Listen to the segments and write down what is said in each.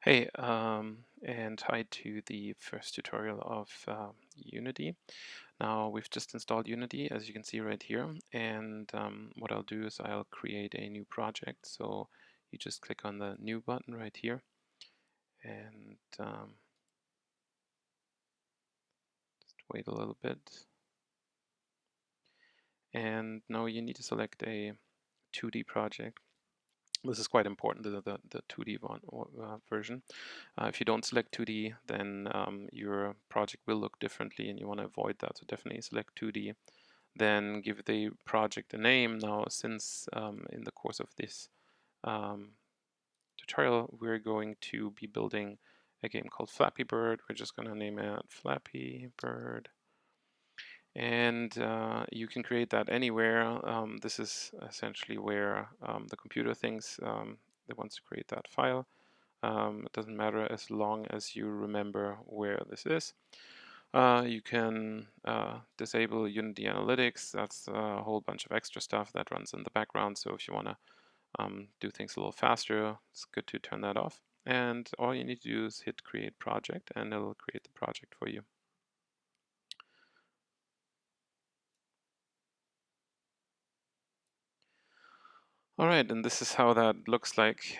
Hey, and hi to the first tutorial of Unity. Now we've just installed Unity, as you can see right here, and what I'll do is I'll create a new project. So you just click on the New button right here, and just wait a little bit. And now you need to select a 2D project. This is quite important, the 2D version. If you don't select 2D, then your project will look differently and you want to avoid that. So definitely select 2D. Then give the project a name. Now, since in the course of this tutorial, we're going to be building a game called Flappy Bird. We're just going to name it Flappy Bird. And you can create that anywhere. This is essentially where the computer thinks it wants to create that file. It doesn't matter as long as you remember where this is. You can disable Unity Analytics. That's a whole bunch of extra stuff that runs in the background. So if you want to do things a little faster, it's good to turn that off. And all you need to do is hit Create Project, and it'll create the project for you. All right, and this is how that looks like.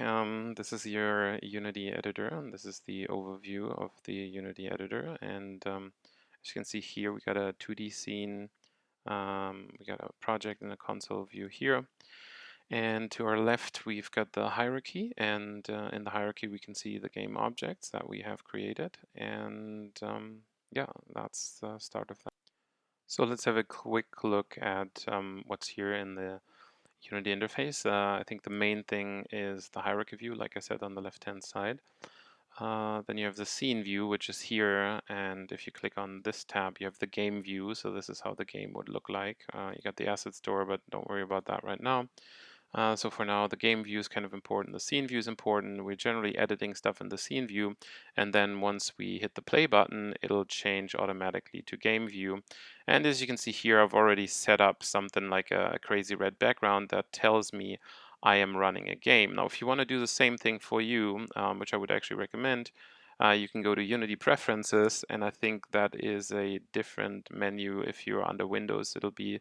This is your Unity editor, and this is the overview of the Unity editor. And as you can see here, we got a 2D scene. We got a project and a console view here. And to our left, we've got the hierarchy. And in the hierarchy, we can see the game objects that we have created. And yeah, that's the start of that. So let's have a quick look at what's here in the Unity interface. I think the main thing is the hierarchy view, like I said, on the left-hand side. Then you have the scene view, which is here, and if you click on this tab, you have the game view, so this is how the game would look like. You got the asset store, but don't worry about that right now. So for now, the game view is kind of important. The scene view is important. We're generally editing stuff in the scene view, and then once we hit the play button, it'll change automatically to game view. And as you can see here, I've already set up something like a crazy red background that tells me I am running a game. Now, if you want to do the same thing for you, which I would actually recommend, you can go to Unity Preferences, and I think that is a different menu. If you're under Windows, it'll be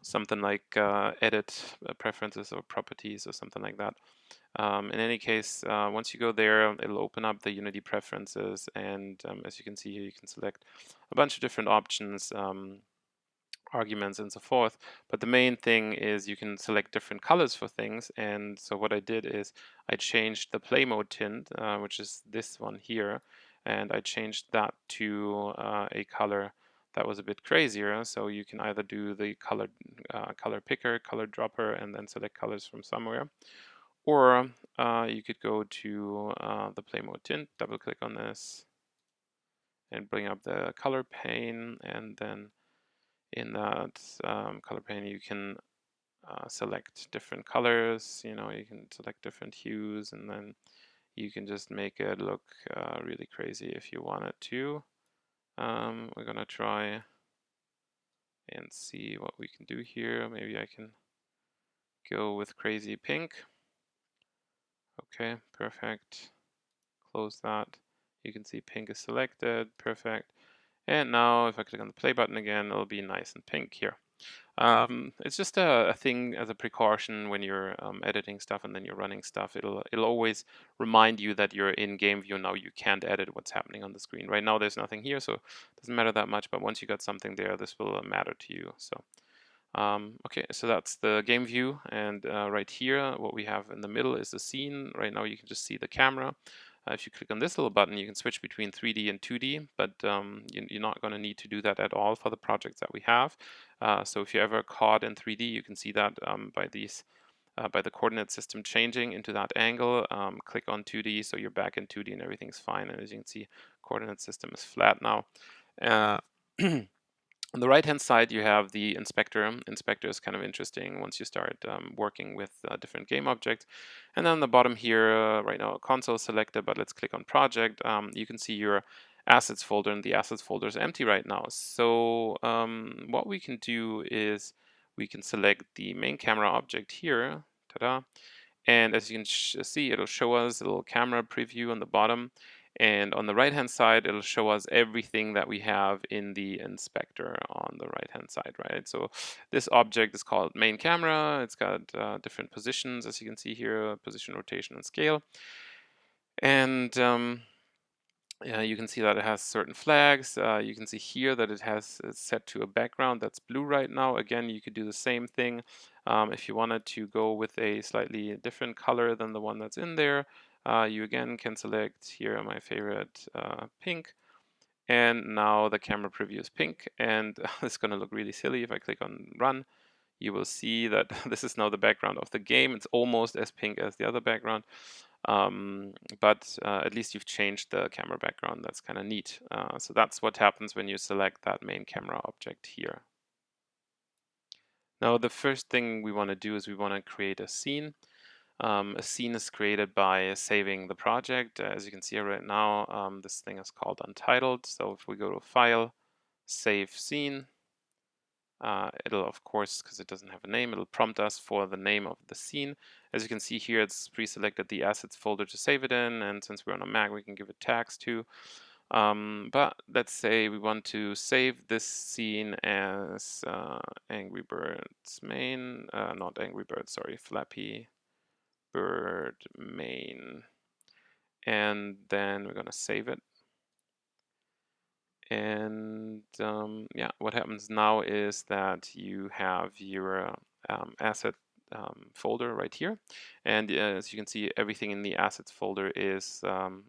something like Edit Preferences or Properties or something like that. In any case, once you go there, it'll open up the Unity Preferences, and as you can see here, you can select a bunch of different options, arguments and so forth. But the main thing is you can select different colors for things. And so what I did is I changed the play mode tint, which is this one here, and I changed that to a color that was a bit crazier. So you can either do the color picker, color dropper, and then select colors from somewhere, or you could go to the play mode tint, double click on this, and bring up the color pane, and then in that color pane you can select different colors. You can select different hues, and then you can just make it look really crazy if you wanted to. We're gonna try and see what we can do here. Maybe I can go with crazy pink. Okay, perfect. Close that. You can see pink is selected. Perfect. And now if I click on the play button again, it'll be nice and pink here. It's just a thing as a precaution when you're editing stuff and then you're running stuff. It'll always remind you that you're in game view now. You can't edit what's happening on the screen. Right now there's nothing here, so it doesn't matter that much. But once you got something there, this will matter to you. So okay, so that's the game view, and right here, what we have in the middle is the scene. Right now, you can just see the camera. If you click on this little button, you can switch between 3D and 2D, but you're not going to need to do that at all for the projects that we have. So if you're ever caught in 3D, you can see that by the coordinate system changing into that angle. Click on 2D, so you're back in 2D and everything's fine. And as you can see, coordinate system is flat now. On the right-hand side, you have the inspector. Inspector is kind of interesting once you start working with different game objects. And then on the bottom here, right now, console selected, but let's click on project. You can see your assets folder, and the assets folder is empty right now. So what we can do is we can select the main camera object here, ta-da, And as you can see, it'll show us a little camera preview on the bottom. And on the right-hand side, it'll show us everything that we have in the inspector on the right-hand side, right? So this object is called main camera. It's got different positions, as you can see here, position, rotation, and scale. And you can see that it has certain flags. You can see here that it's set to a background that's blue right now. Again, you could do the same thing if you wanted to go with a slightly different color than the one that's in there. You again can select here my favorite pink. And now the camera preview is pink, and it's going to look really silly if I click on run. You will see that this is now the background of the game. It's almost as pink as the other background. But at least you've changed the camera background. That's kind of neat. So that's what happens when you select that main camera object here. Now the first thing we want to do is we want to create a scene. A scene is created by saving the project. As you can see right now, this thing is called Untitled. So if we go to File, Save Scene, it'll, of course, because it doesn't have a name, it'll prompt us for the name of the scene. As you can see here, it's pre-selected the assets folder to save it in, and since we're on a Mac, we can give it tags too. But let's say we want to save this scene as Angry Birds main, not Angry Birds, sorry, Flappy Bird main. And then we're going to save it. And yeah, what happens now is that you have your asset folder right here. And as you can see, everything in the assets folder is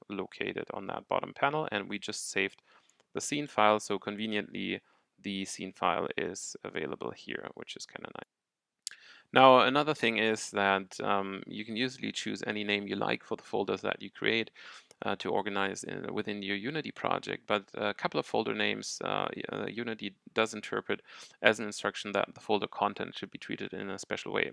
located on that bottom panel. And we just saved the scene file. So conveniently, the scene file is available here, which is kind of nice. Now, another thing is that you can usually choose any name you like for the folders that you create to organize within your Unity project, but a couple of folder names Unity does interpret as an instruction that the folder content should be treated in a special way.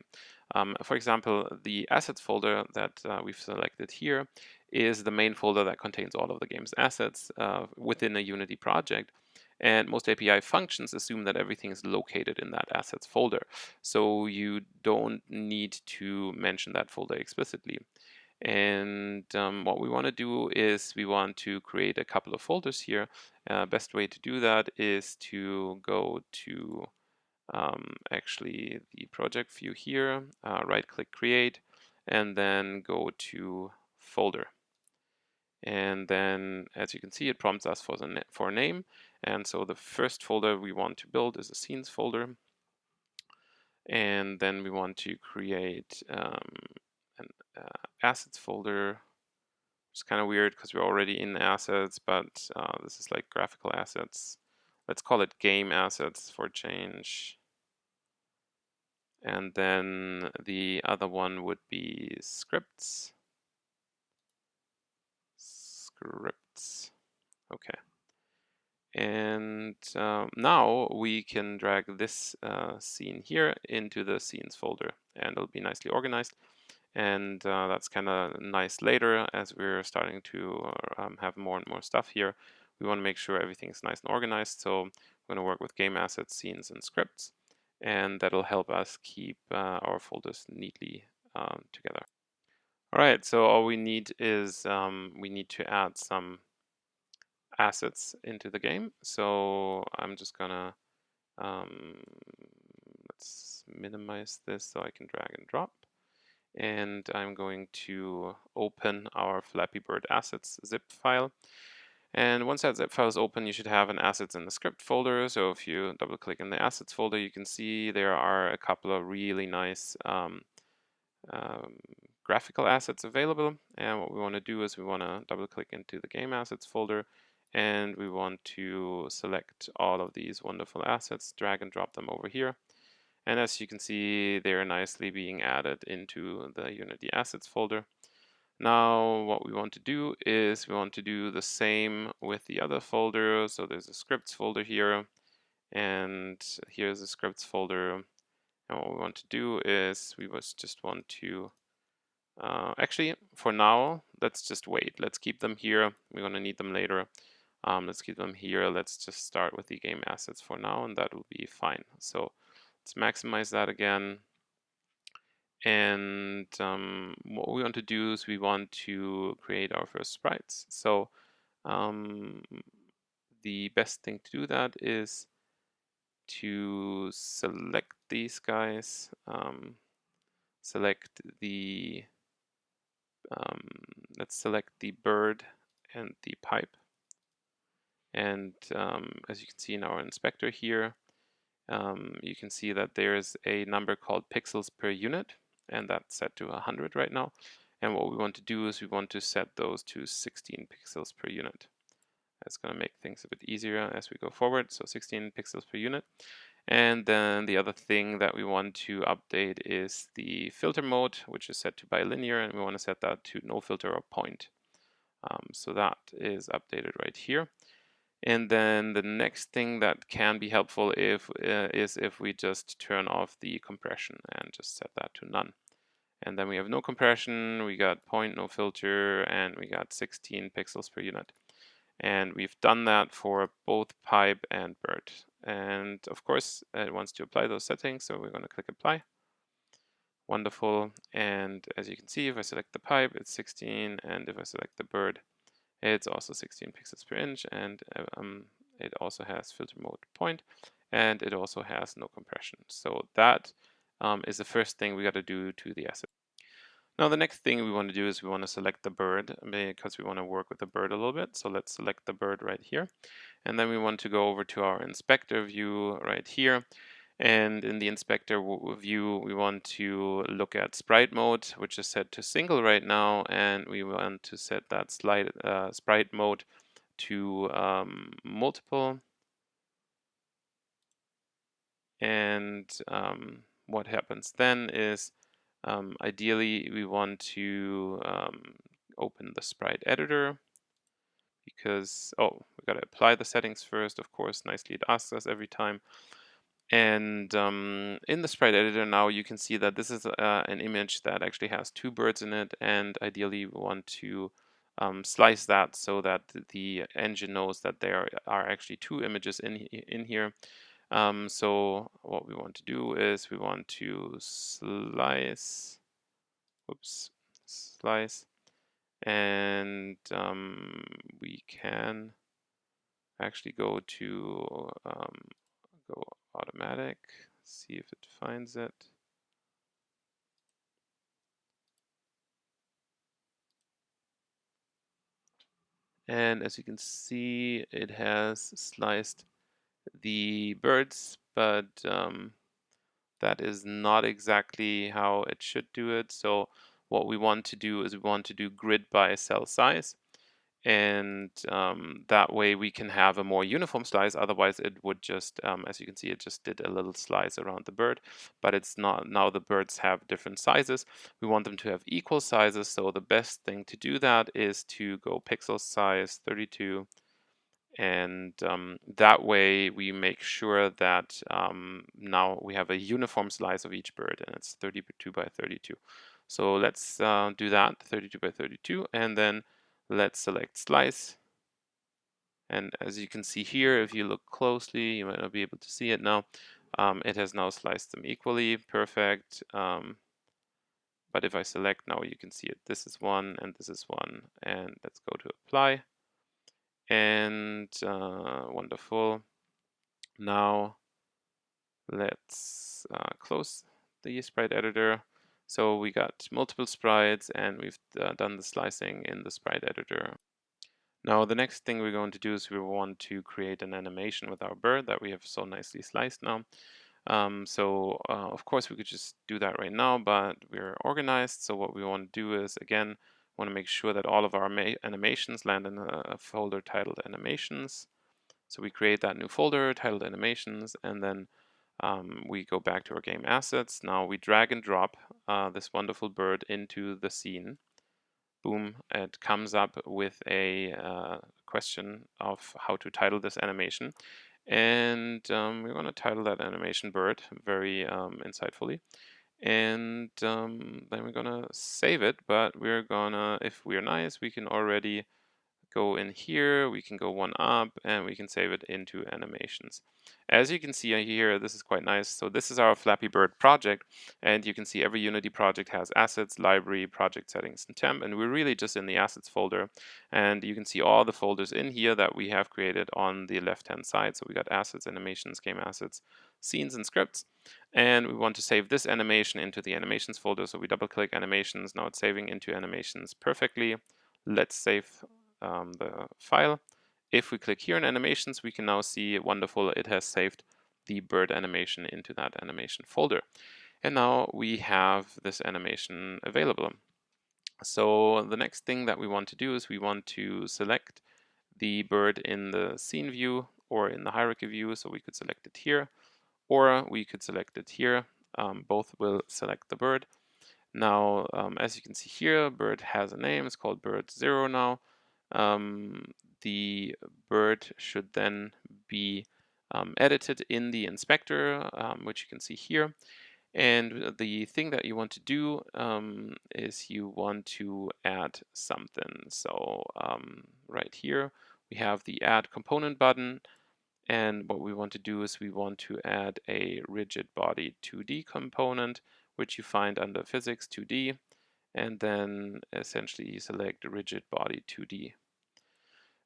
For example, the assets folder that we've selected here is the main folder that contains all of the game's assets within a Unity project. And most API functions assume that everything is located in that assets folder. So you don't need to mention that folder explicitly. And what we want to do is we want to create a couple of folders here. Best way to do that is to go to actually the project view here, right-click Create, and then go to Folder. And then, as you can see, it prompts us for a name. And so the first folder we want to build is a scenes folder. And then we want to create an assets folder. It's kind of weird because we're already in assets, but this is like graphical assets. Let's call it game assets for change. And then the other one would be scripts. Scripts. Okay. And now we can drag this scene here into the scenes folder, and it'll be nicely organized. And that's kind of nice later as we're starting to have more and more stuff here. We want to make sure everything's nice and organized. So we're going to work with game assets, scenes, and scripts. And that'll help us keep our folders neatly together. All right, so all we need is we need to add some assets into the game. So I'm just gonna let's minimize this so I can drag and drop. And I'm going to open our Flappy Bird assets zip file. And once that zip file is open, you should have an assets in the script folder. So if you double click in the assets folder, you can see there are a couple of really nice graphical assets available. And what we want to do is we want to double click into the game assets folder, and we want to select all of these wonderful assets, drag and drop them over here. And as you can see, they're nicely being added into the Unity assets folder. Now what we want to do is we want to do the same with the other folder. So there's a scripts folder here, and here's a scripts folder. And what we want to do is we just want to actually, for now, let's just wait. Let's keep them here. We're going to need them later. Let's keep them here. Let's just start with the game assets for now, and that will be fine. So let's maximize that again. And what we want to do is we want to create our first sprites. So um, the best thing to do that is to select these guys, select the, um, let's select the bird and the pipe. And as you can see in our inspector here, you can see that there's a number called pixels per unit, and that's set to 100 right now. And what we want to do is we want to set those to 16 pixels per unit. That's going to make things a bit easier as we go forward. So 16 pixels per unit. And then the other thing that we want to update is the filter mode, which is set to bilinear, and we want to set that to no filter or point. So that is updated right here. And then the next thing that can be helpful is if we just turn off the compression and just set that to none. And then we have no compression, we got point, no filter, and we got 16 pixels per unit. And we've done that for both pipe and bird. And of course, it wants to apply those settings, so we're going to click apply. Wonderful. And as you can see, if I select the pipe, it's 16, and if I select the bird, it's also 16 pixels per inch, and it also has filter mode point, and it also has no compression. So that is the first thing we got to do to the asset. Now the next thing we want to do is we want to select the bird, because we want to work with the bird a little bit. So let's select the bird right here. And then we want to go over to our inspector view right here. And in the inspector view, we want to look at sprite mode, which is set to single right now. And we want to set that sprite mode to multiple. And what happens then is ideally we want to open the sprite editor, because, oh, we got to apply the settings first, of course. Nicely, it asks us every time. And in the sprite editor now, you can see that this is an image that actually has two birds in it, and ideally we want to slice that so that the engine knows that there are actually two images in here. So what we want to do is we want to slice, slice, and we can actually go to go automatic, see if it finds it. And as you can see, it has sliced the birds, but that is not exactly how it should do it. So what we want to do is we want to do grid by cell size. And that way we can have a more uniform slice. Otherwise it would just, as you can see, it just did a little slice around the bird, but it's not. Now the birds have different sizes. We want them to have equal sizes, so the best thing to do that is to go pixel size 32, and that way we make sure that now we have a uniform slice of each bird, and it's 32 by 32. So let's do that, 32 by 32, and then let's select slice. And as you can see here, if you look closely, you might not be able to see it now. It has now sliced them equally, perfect. But if I select now, you can see it. This is one and this is one. And let's go to apply. And wonderful. Now let's close the sprite editor. So we got multiple sprites, and we've done the slicing in the sprite editor. Now the next thing we're going to do is we want to create an animation with our bird that we have so nicely sliced now. Of course we could just do that right now, but we're organized. So what we want to do is, again, want to make sure that all of our animations land in a folder titled animations. So we create that new folder titled animations, and then we go back to our game assets. Now we drag and drop this wonderful bird into the scene. Boom, it comes up with a question of how to title this animation. And we're going to title that animation bird very insightfully. And then we're going to save it, but we're going to, if we're nice, we can already go in here, we can go one up, and we can save it into animations. As you can see here, this is quite nice. So this is our Flappy Bird project, and you can see every Unity project has assets, library, project settings, and temp, and we're really just in the assets folder. And you can see all the folders in here that we have created on the left-hand side. So we got assets, animations, game assets, scenes, and scripts. And we want to save this animation into the animations folder. So we double-click animations. Now it's saving into animations perfectly. Let's save the file. If we click here in animations, we can now see, wonderful, it has saved the bird animation into that animation folder. And now we have this animation available. So the next thing that we want to do is we want to select the bird in the scene view or in the hierarchy view. So we could select it here, or we could select it here. Both will select the bird. Now, as you can see here, bird has a name. It's called bird 0 now. The bird should then be edited in the inspector, which you can see here. And the thing that you want to do is you want to add something. So right here, we have the add component button. And what we want to do is we want to add a Rigidbody 2D component, which you find under Physics 2D, and then essentially select Rigidbody 2D.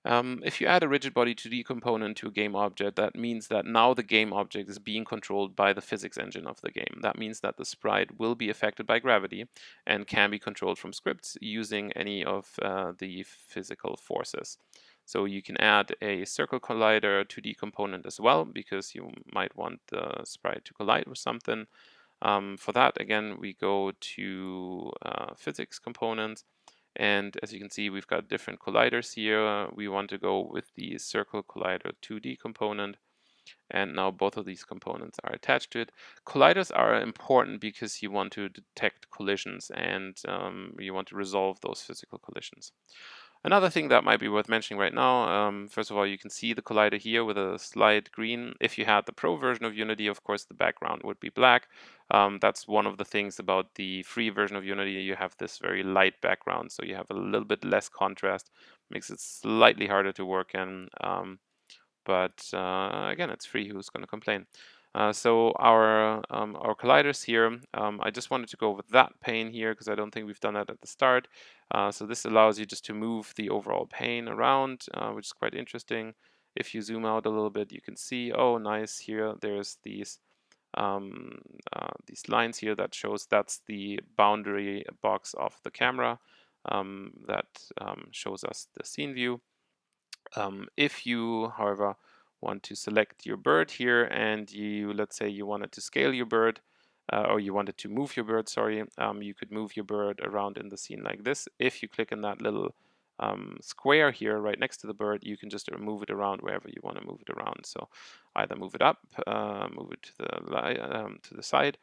If you add a Rigidbody 2D component to a game object, that means that now the game object is being controlled by the physics engine of the game. That means that the sprite will be affected by gravity and can be controlled from scripts using any of the physical forces. So you can add a circle collider 2D component as well, because you might want the sprite to collide with something. For that, again, we go to physics components. And as you can see, we've got different colliders here. We want to go with the circle collider 2D component. And now both of these components are attached to it. Colliders are important because you want to detect collisions and you want to resolve those physical collisions. Another thing that might be worth mentioning right now, first of all, you can see the collider here with a slight green. If you had the Pro version of Unity, of course, the background would be black. That's one of the things about the free version of Unity. You have this very light background, so you have a little bit less contrast, makes it slightly harder to work in. But again, it's free. Who's going to complain? So our colliders here, I just wanted to go with that pane here because I don't think we've done that at the start. So this allows you just to move the overall pane around, which is quite interesting. If you zoom out a little bit, you can see, oh, nice, here there's these lines here that shows that's the boundary box of the camera that shows us the scene view. If you, however, want to select your bird here and you, let's say you wanted to scale your bird, or you wanted to move your bird, sorry, you could move your bird around in the scene like this. If you click on that little square here right next to the bird, you can just move it around wherever you want to move it around. So either move it up, move it to the side,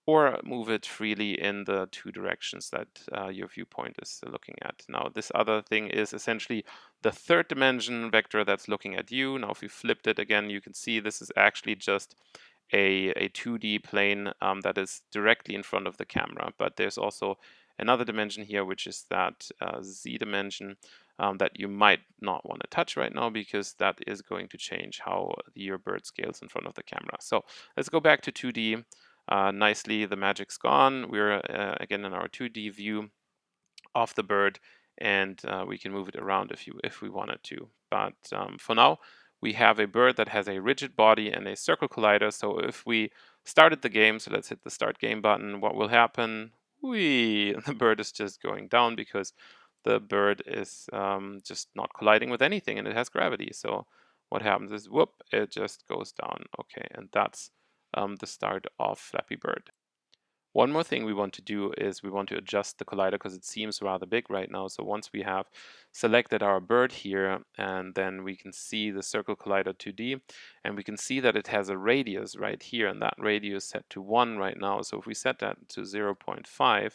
or move it freely in the two directions that your viewpoint is looking at. Now, this other thing is essentially the third dimension vector that's looking at you. Now, if you flipped it again, you can see this is actually just a 2D plane that is directly in front of the camera. But there's also another dimension here, which is that Z dimension that you might not want to touch right now because that is going to change how your bird scales in front of the camera. So let's go back to 2D. Nicely, the magic's gone. We're again in our 2D view of the bird, and we can move it around if we wanted to. But for now, we have a bird that has a rigid body and a circle collider. So if we started the game, so let's hit the start game button, what will happen? The bird is just going down because the bird is just not colliding with anything and it has gravity. So what happens is, whoop, it just goes down. Okay, and that's the start of Flappy Bird. One more thing we want to do is we want to adjust the collider because it seems rather big right now. So once we have selected our bird here, and then we can see the circle collider 2D, and we can see that it has a radius right here, and that radius is set to 1 right now. So if we set that to 0.5,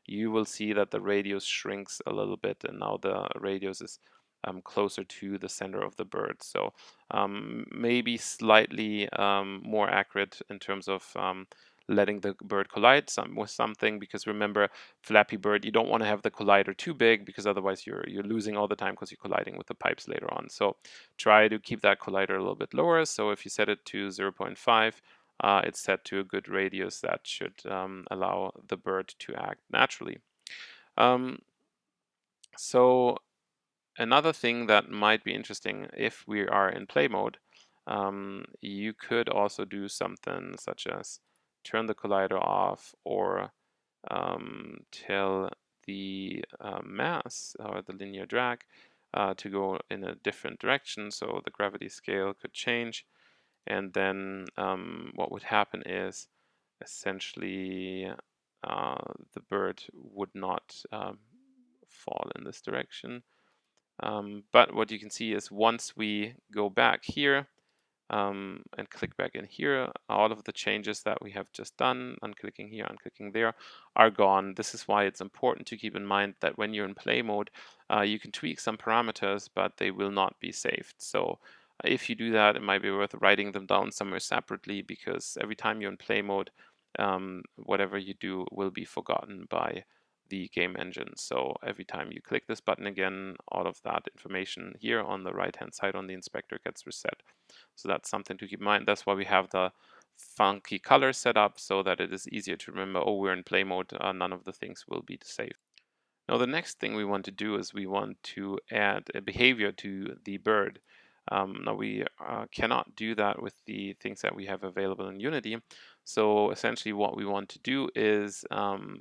you will see that the radius shrinks a little bit, and now the radius is closer to the center of the bird. So maybe slightly more accurate in terms of letting the bird collide with something, because remember, Flappy Bird, you don't want to have the collider too big, because otherwise you're losing all the time because you're colliding with the pipes later on. So try to keep that collider a little bit lower. So if you set it to 0.5, it's set to a good radius that should allow the bird to act naturally. So another thing that might be interesting if we are in play mode, you could also do something such as turn the collider off, or tell the mass or the linear drag to go in a different direction, so the gravity scale could change. And then what would happen is essentially the bird would not fall in this direction. But what you can see is once we go back here and click back in here, all of the changes that we have just done, unclicking here, unclicking there, are gone. This is why it's important to keep in mind that when you're in play mode, you can tweak some parameters, but they will not be saved. So if you do that, it might be worth writing them down somewhere separately, because every time you're in play mode, whatever you do will be forgotten by the game engine. So every time you click this button again, all of that information here on the right hand side on the inspector gets reset. So that's something to keep in mind. That's why we have the funky color set up, so that it is easier to remember, oh, we're in play mode, none of the things will be saved. Now the next thing we want to do is we want to add a behavior to the bird. Now we cannot do that with the things that we have available in Unity. So essentially what we want to do is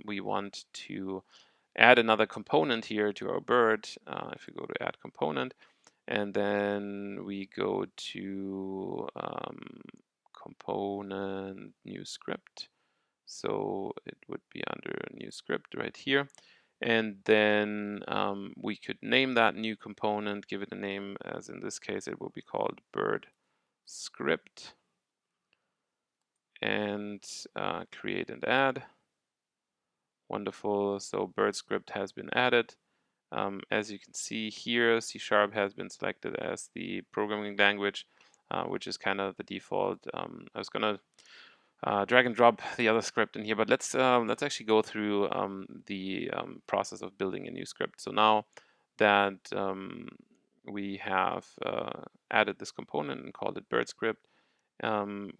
we want to add another component here to our bird. If we go to add component, and then we go to component new script. So it would be under new script right here. And then we could name that new component, give it a name, as in this case it will be called bird script, and create and add. Wonderful. So bird script has been added. As you can see here, C# has been selected as the programming language, which is kind of the default. I was gonna drag and drop the other script in here, but let's actually go through the process of building a new script. So now that we have added this component and called it bird script,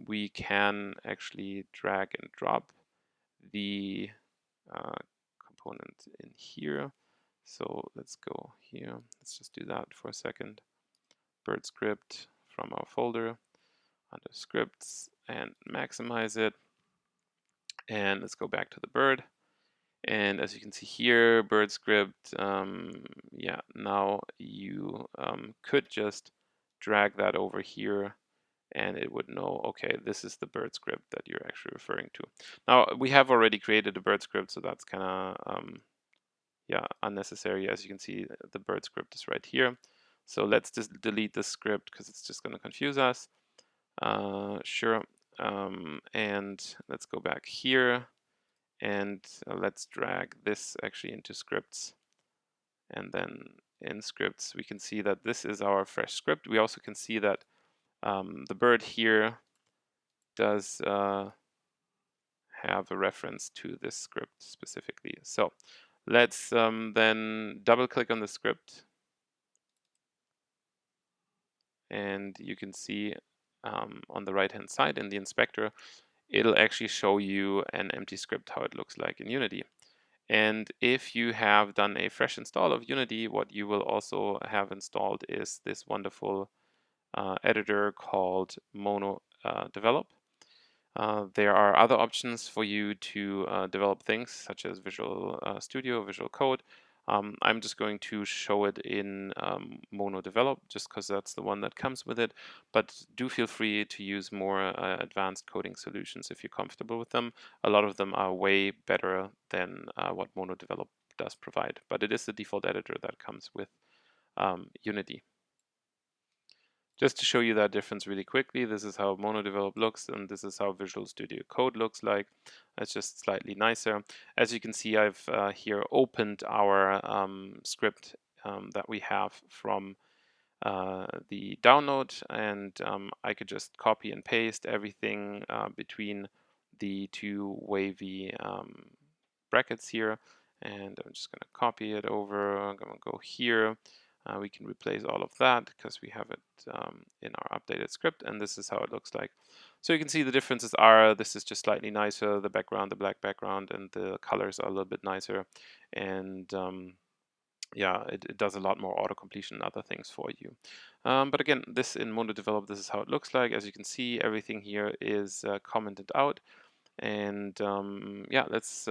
we can actually drag and drop the component in here. So let's go here. Let's just do that for a second. Bird script from our folder under scripts and maximize it. And let's go back to the bird. And as you can see here, bird script, yeah, now you could just drag that over here and it would know, okay, this is the bird script that you're actually referring to. Now, we have already created a bird script, so that's kind of, yeah, unnecessary. As you can see, the bird script is right here. So let's just delete this script because it's just going to confuse us. Sure. And let's go back here. And let's drag this actually into scripts. And then in scripts, we can see that this is our fresh script. We also can see that the bird here does have a reference to this script specifically. So let's then double click on the script. And you can see on the right hand side in the inspector, it'll actually show you an empty script, how it looks like in Unity. And if you have done a fresh install of Unity, what you will also have installed is this wonderful editor called Mono Develop. There are other options for you to develop things such as Visual Studio, Visual Code. I'm just going to show it in Mono Develop just because that's the one that comes with it. But do feel free to use more advanced coding solutions if you're comfortable with them. A lot of them are way better than what Mono Develop does provide. But it is the default editor that comes with Unity. Just to show you that difference really quickly, this is how MonoDevelop looks, and this is how Visual Studio Code looks like. It's just slightly nicer. As you can see, I've here opened our script that we have from the download, and I could just copy and paste everything between the two wavy brackets here, and I'm just going to copy it over. I'm going to go here. We can replace all of that because we have it in our updated script, and this is how it looks like. So you can see the differences are, this is just slightly nicer, the background, the black background, and the colors are a little bit nicer. And yeah, it does a lot more auto completion and other things for you. But again, this in Mono Develop, this is how it looks like. As you can see, everything here is commented out. And yeah, let's,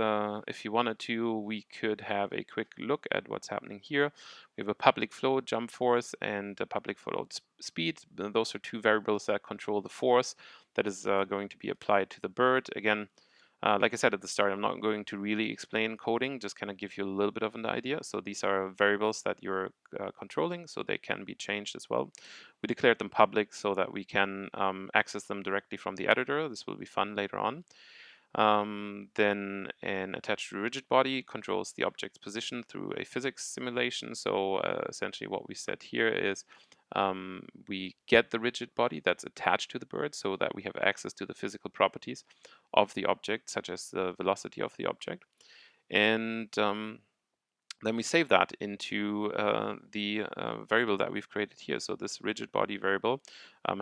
if you wanted to, we could have a quick look at what's happening here. We have a public float jump force and a public float speed. Those are two variables that control the force that is going to be applied to the bird. Again, like I said at the start, I'm not going to really explain coding, just kind of give you a little bit of an idea. So these are variables that you're controlling, so they can be changed as well. We declared them public so that we can access them directly from the editor. This will be fun later on. Then an attached Rigidbody controls the object's position through a physics simulation. So essentially what we said here is we get the Rigidbody that's attached to the bird so that we have access to the physical properties of the object, such as the velocity of the object. And then we save that into the variable that we've created here. So this Rigidbody variable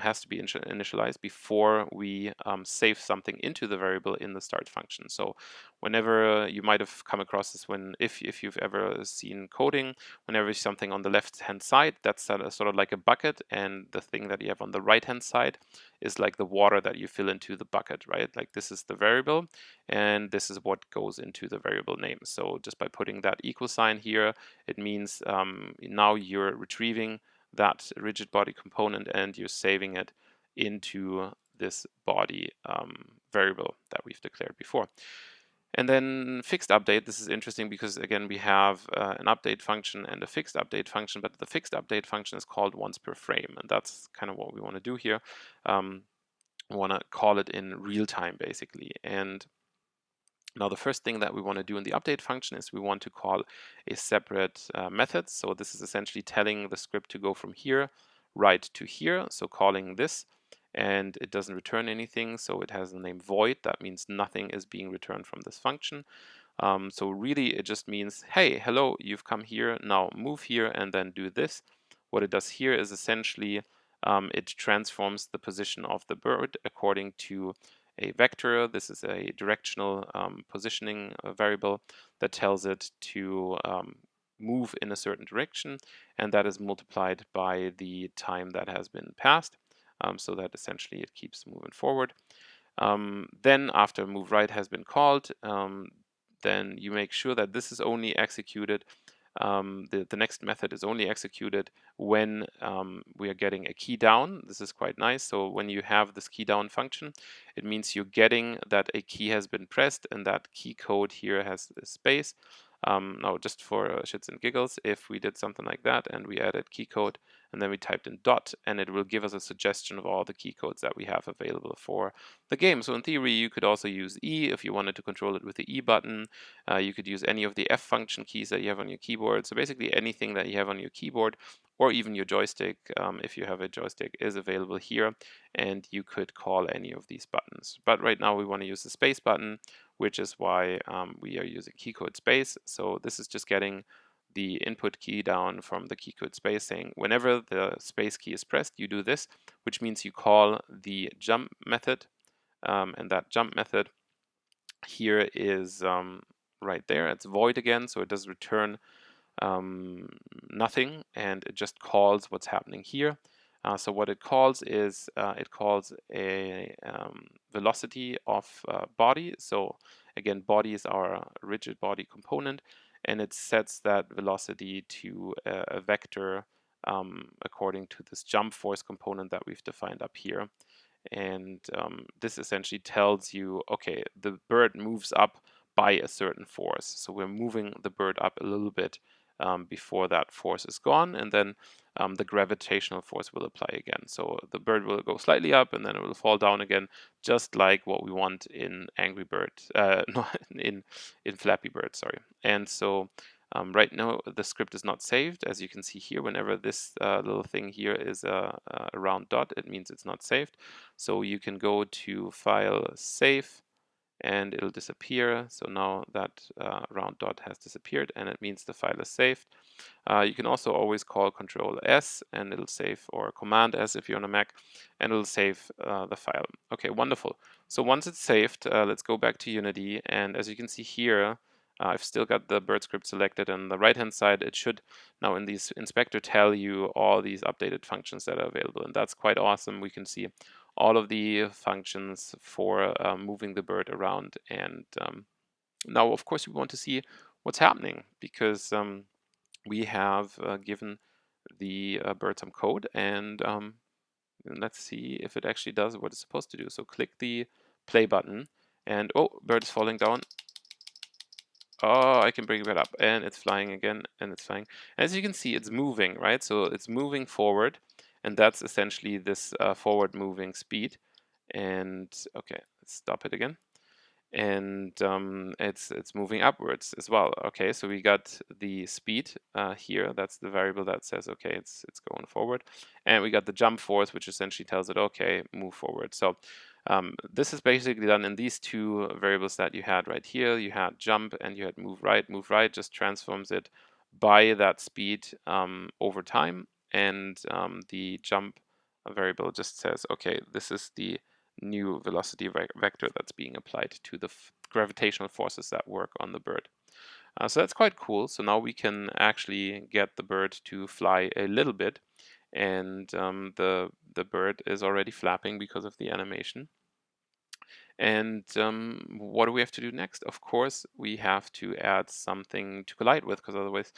has to be initialized before we save something into the variable in the start function. So whenever you might have come across this, if you've ever seen coding, whenever something on the left hand side, that's sort of like a bucket, and the thing that you have on the right hand side is like the water that you fill into the bucket, right? Like this is the variable, and this is what goes into the variable name. So just by putting that equal sign here, it means now you're retrieving that Rigidbody component and you're saving it into this body variable that we've declared before. And then Fixedupdate, this is interesting because again we have an update function and a Fixedupdate function, but the Fixedupdate function is called once per frame, and that's kind of what we want to do here. We want to call it in real time basically. And now the first thing that we want to do in the update function is we want to call a separate method. So this is essentially telling the script to go from here right to here, so calling this, and it doesn't return anything, so it has the name void. That means nothing is being returned from this function. So really it just means, hey, hello, you've come here, now move here and then do this. What it does here is essentially it transforms the position of the bird according to a vector. This is a directional positioning variable that tells it to move in a certain direction, and that is multiplied by the time that has been passed, so that essentially it keeps moving forward. Then after move right has been called, then you make sure that this is only executed. The next method is only executed when we are getting a key down. This is quite nice. So when you have this key down function, it means you're getting that a key has been pressed and that key code here has a space. Now, just for shits and giggles, if we did something like that and we added key code and then we typed in dot, and it will give us a suggestion of all the key codes that we have available for the game. So in theory, you could also use E if you wanted to control it with the E button. You could use any of the F function keys that you have on your keyboard. So basically anything that you have on your keyboard or even your joystick, if you have a joystick, is available here, and you could call any of these buttons. But right now we want to use the space button, which is why we are using keycode space. So this is just getting the input key down from the keycode space, saying whenever the space key is pressed, you do this, which means you call the jump method, and that jump method here is right there. It's void again, so it does return nothing, and it just calls what's happening here. So what it calls is it calls a velocity of body. So again, body is our Rigidbody component, and it sets that velocity to a vector according to this jump force component that we've defined up here. And this essentially tells you, okay, the bird moves up by a certain force. So we're moving the bird up a little bit before that force is gone, and then the gravitational force will apply again. So the bird will go slightly up and then it will fall down again, just like what we want in Angry Bird, no, in Flappy Bird, sorry. And so right now the script is not saved. As you can see here, whenever this little thing here is a round dot, it means it's not saved. So you can go to File, Save, and it'll disappear. So now that round dot has disappeared, and it means the file is saved. You can also always call Control S and it'll save, or Command S if you're on a Mac, and it'll save the file. Okay, wonderful. So once it's saved, let's go back to Unity, and as you can see here, I've still got the bird script selected, and on the right hand side it should now in this inspector tell you all these updated functions that are available, and that's quite awesome. We can see all of the functions for moving the bird around, and now of course we want to see what's happening, because we have given the bird some code, and let's see if it actually does what it's supposed to do. So click the play button, and oh, bird is falling down. Oh, I can bring it up, and it's flying again, and it's flying. As you can see, it's moving, right? So it's moving forward, and that's essentially this forward moving speed. And okay, let's stop it again. And it's moving upwards as well. Okay, so we got the speed here. That's the variable that says okay, it's going forward, and we got the jump force, which essentially tells it okay, move forward. So this is basically done in these two variables that you had right here. You had jump and you had move right. Move right just transforms it by that speed over time, and the jump variable just says okay, this is the new velocity vector that's being applied to the gravitational forces that work on the bird. So that's quite cool. So now we can actually get the bird to fly a little bit, and the bird is already flapping because of the animation. And what do we have to do next? Of course, we have to add something to collide with, because otherwise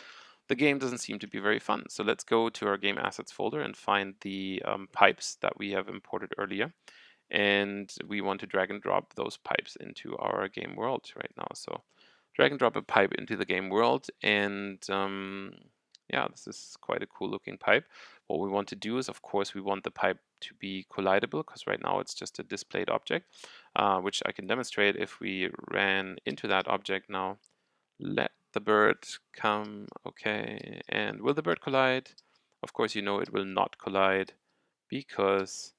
the game doesn't seem to be very fun. So let's go to our game assets folder and find the pipes that we have imported earlier, and we want to drag and drop those pipes into our game world right now. So drag and drop a pipe into the game world, and yeah, this is quite a cool looking pipe. What we want to do is, of course, we want the pipe to be collidable, because right now it's just a displayed object, which I can demonstrate if we ran into that object now. Let the bird come, okay, and will the bird collide? Of course, you know it will not collide, because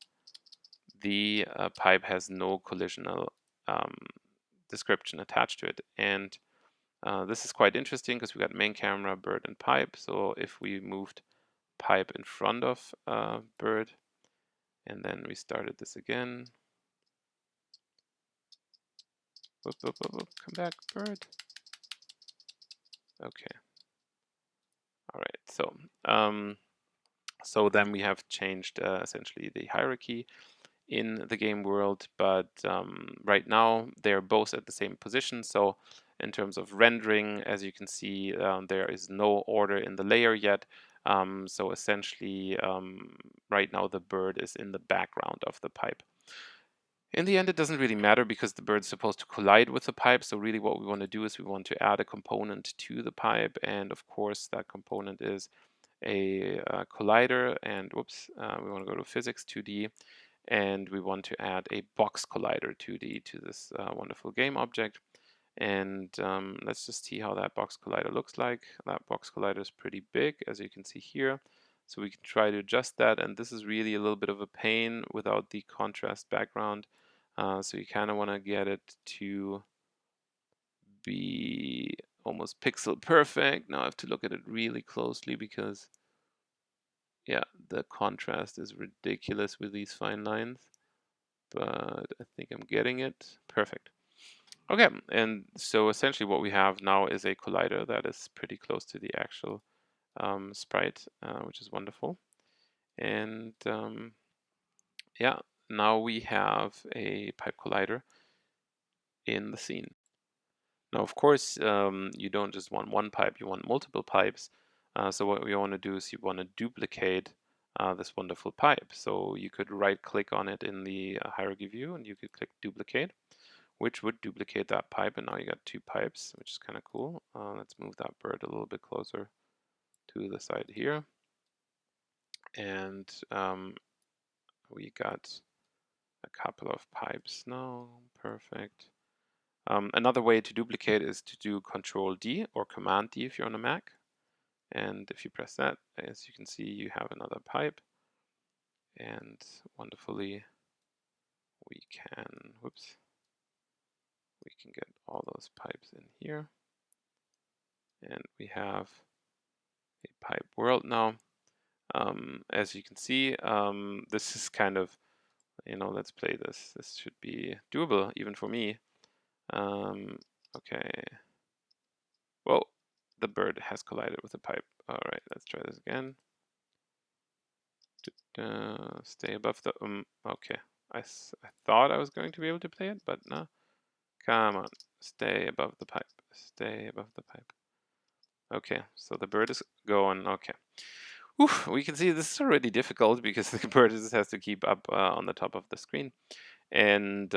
the pipe has no collisional um, description attached to it. And this is quite interesting, because we got main camera, bird, and pipe. So if we moved pipe in front of bird, and then we started this again. Whoop, whoop, whoop, whoop. Come back, bird. Okay. All right. So then we have changed essentially the hierarchy in the game world, but right now they're both at the same position. So in terms of rendering, as you can see, there is no order in the layer yet. So essentially, right now the bird is in the background of the pipe. In the end, it doesn't really matter, because the bird's supposed to collide with the pipe. So really what we want to do is we want to add a component to the pipe. And of course, that component is a collider. And whoops, we want to go to physics 2D. And we want to add a box collider 2D to this wonderful game object. And let's just see how that box collider looks like. That box collider is pretty big, as you can see here. So we can try to adjust that. And this is really a little bit of a pain without the contrast background. So you kind of want to get it to be almost pixel perfect. Now I have to look at it really closely, because yeah, the contrast is ridiculous with these fine lines. But I think I'm getting it. Perfect. Okay, and so essentially what we have now is a collider that is pretty close to the actual sprite, which is wonderful. And yeah, now we have a pipe collider in the scene. Now, of course, you don't just want one pipe, you want multiple pipes. So what we want to do is you want to duplicate this wonderful pipe. So you could right click on it in the hierarchy view, and you could click duplicate, which would duplicate that pipe. And now you got two pipes, which is kind of cool. Let's move that bird a little bit closer to the side here. And we got a couple of pipes now. Perfect. Another way to duplicate is to do Control D or Command D if you're on a Mac. And if you press that, as you can see, you have another pipe. And wonderfully, we can, whoops, we can get all those pipes in here. And we have a pipe world now. As you can see, this is kind of, let's play this. This should be doable even for me. Okay. Well, the bird has collided with the pipe. All right, let's try this again. Stay above the, okay. I thought I was going to be able to play it, but no. Come on, stay above the pipe. Stay above the pipe. Okay, so the bird is going, okay. Oof, we can see this is already difficult because the bird just has to keep up on the top of the screen. And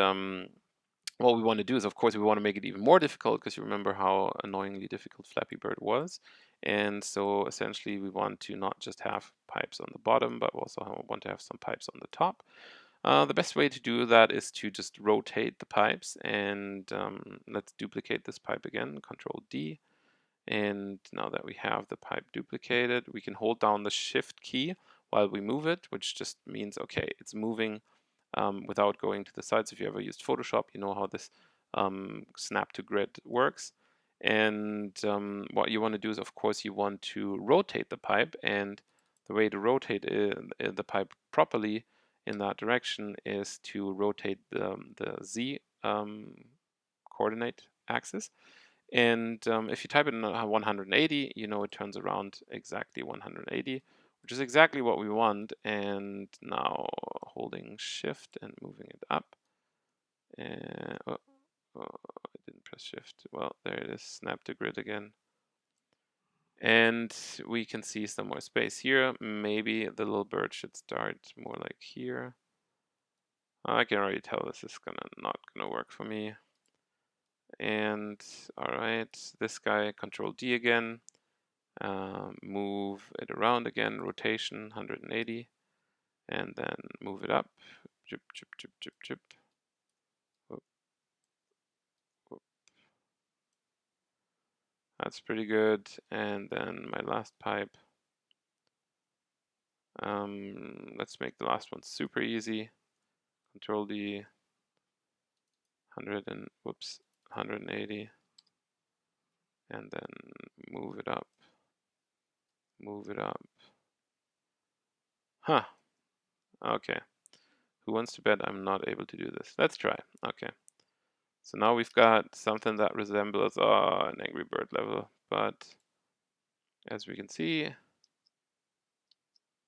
what we want to do is, of course, we want to make it even more difficult because you remember how annoyingly difficult Flappy Bird was. And so essentially we want to not just have pipes on the bottom, but also want to have some pipes on the top. The best way to do that is to just rotate the pipes, and let's duplicate this pipe again, Control D. And now that we have the pipe duplicated, we can hold down the Shift key while we move it, which just means, okay, it's moving without going to the sides. If you ever used Photoshop, you know how this snap to grid works. And what you want to do is, of course, you want to rotate the pipe, and the way to rotate the pipe properly in that direction is to rotate the Z coordinate axis. And if you type it in 180, it turns around exactly 180, which is exactly what we want. And now holding Shift and moving it up. And, oh, I didn't press Shift. Well, there it is, snap to grid again. And we can see some more space here. Maybe the little bird should start more like here. I can already tell this is not gonna work for me. And all right, this guy, Control D again. Move it around again, rotation 180, and then move it up. Chip, chip, chip, chip, chip. Whoop, whoop. That's pretty good. And then my last pipe. Let's make the last one super easy. Control D, 180, and then move it up. Move it up. Huh. Okay. Who wants to bet I'm not able to do this? Let's try. Okay. So now we've got something that resembles an Angry Bird level, but as we can see,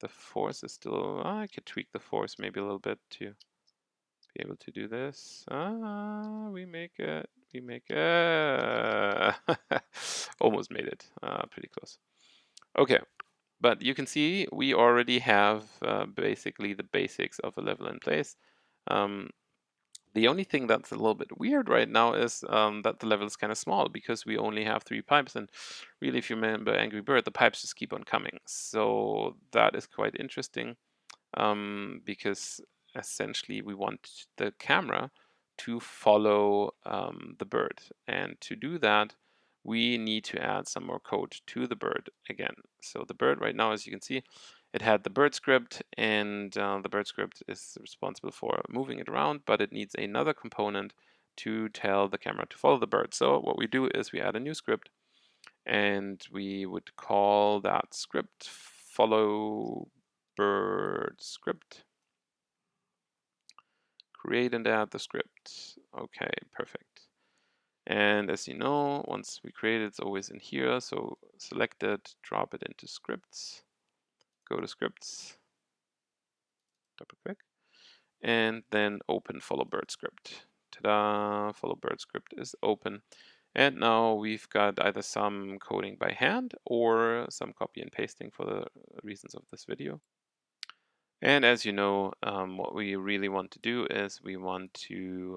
the force is still, I could tweak the force maybe a little bit to be able to do this. We make it, almost made it, pretty close. Okay, but you can see we already have basically the basics of a level in place. The only thing that's a little bit weird right now is that the level is kind of small because we only have 3 pipes, and really, if you remember Angry Bird, the pipes just keep on coming. So that is quite interesting because essentially we want the camera to follow the bird, and to do that we need to add some more code to the bird again. So the bird right now, as you can see, it had the bird script, and the bird script is responsible for moving it around, but it needs another component to tell the camera to follow the bird. So what we do is we add a new script, and we would call that script follow bird script. Create and add the script. Okay, perfect. And as you know, once we create it, it's always in here. So select it, drop it into scripts, go to scripts, double click, and then open follow bird script. Ta-da, follow bird script is open. And now we've got either some coding by hand or some copy and pasting for the reasons of this video. And as you know, what we really want to do is we want to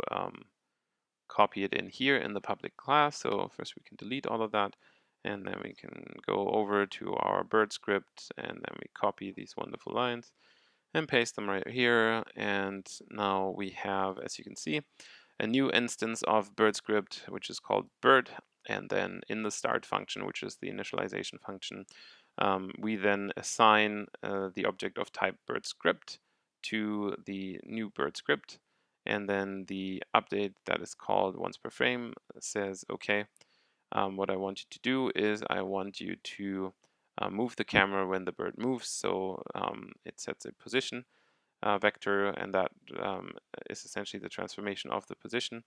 copy it in here in the public class. So first we can delete all of that, and then we can go over to our bird script, and then we copy these wonderful lines and paste them right here. And now we have, as you can see, a new instance of bird script, which is called bird. And then in the start function, which is the initialization function, we then assign the object of type bird script to the new bird script. and then the update that is called once per frame says, okay, what I want you to do is I want you to move the camera when the bird moves. So it sets a position vector, and that is essentially the transformation of the position.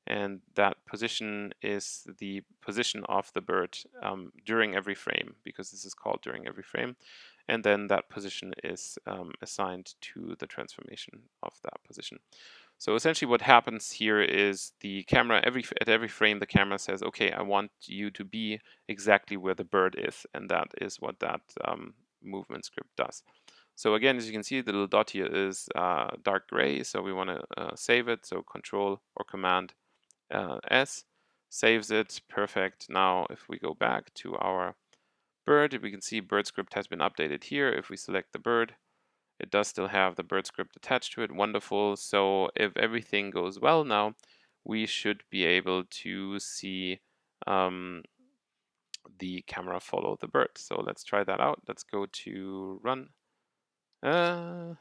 And that position is the position of the bird during every frame, because this is called during every frame. And then that position is assigned to the transformation of that position. So essentially what happens here is the camera, at every frame, the camera says, okay, I want you to be exactly where the bird is. And that is what that movement script does. So again, as you can see, the little dot here is dark gray. So we want to save it. So Control or Command S saves it. Perfect. Now, if we go back to our bird, we can see bird script has been updated here. If we select the bird, it does still have the bird script attached to it. Wonderful. So if everything goes well now, we should be able to see the camera follow the bird. So let's try that out. Let's go to run. Okay.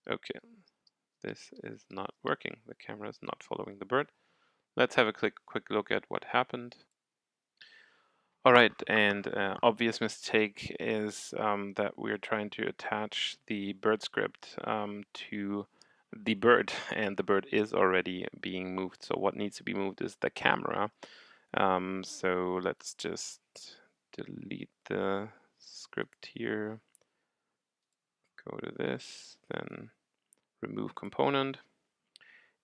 Okay. This is not working. The camera is not following the bird. Let's have a quick look at what happened. All right, and obvious mistake is that we're trying to attach the bird script to the bird, and the bird is already being moved. So what needs to be moved is the camera. So let's just delete the script here, go to this, then remove component.